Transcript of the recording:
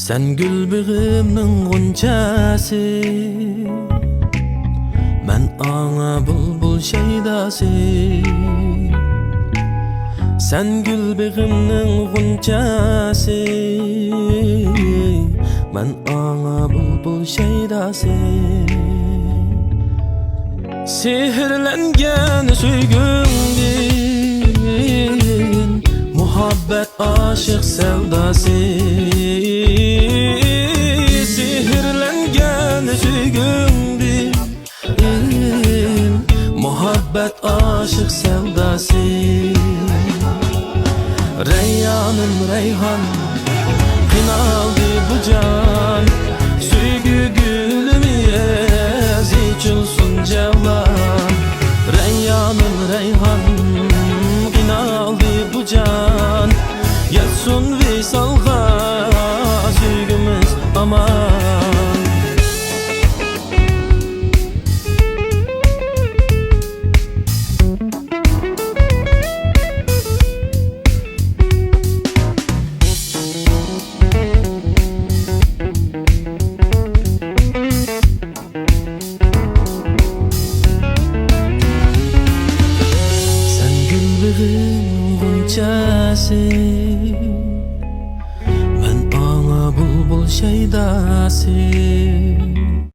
Sen gülbüğümnün gunçası, men ana bulbul şeydası. Sen gülbüğümnün gunçası, men ana bulbul şeydası. Sihirlengen süygündin, muhabbet aşık sevdası. Sihirlengen süygündin, muhabbet aşık sevdası. Reyyanım reyhan, kınaldı bu can, süygü gülüm ye.